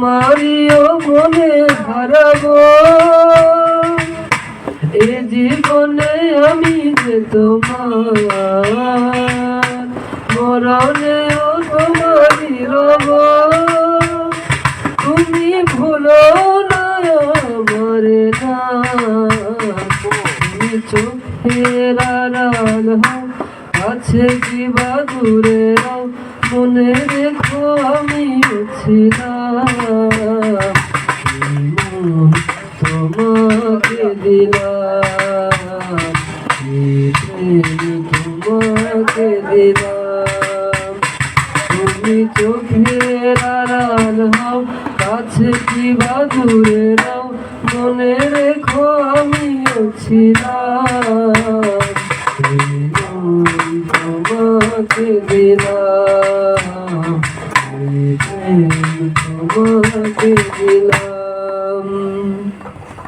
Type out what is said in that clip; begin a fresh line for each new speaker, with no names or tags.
তোমারিও মনে হারাবো এ জীবনে আমি যে তোমার মরণেও তোমারই রব তুমি ভুলো না আমারে না তুমি চোখের আড়াল হও কাছে কি বা দূরে রও মনে রেখো আমি ছিলাম তোমাকে দিলাম তোমাকে দিলাম তুমি চোখের আড়াল হও কাছে কি বা দূরে রও মনে রেখো আমিও ছিলাম তোমাকে দিলাম তোমাকে দিলাম।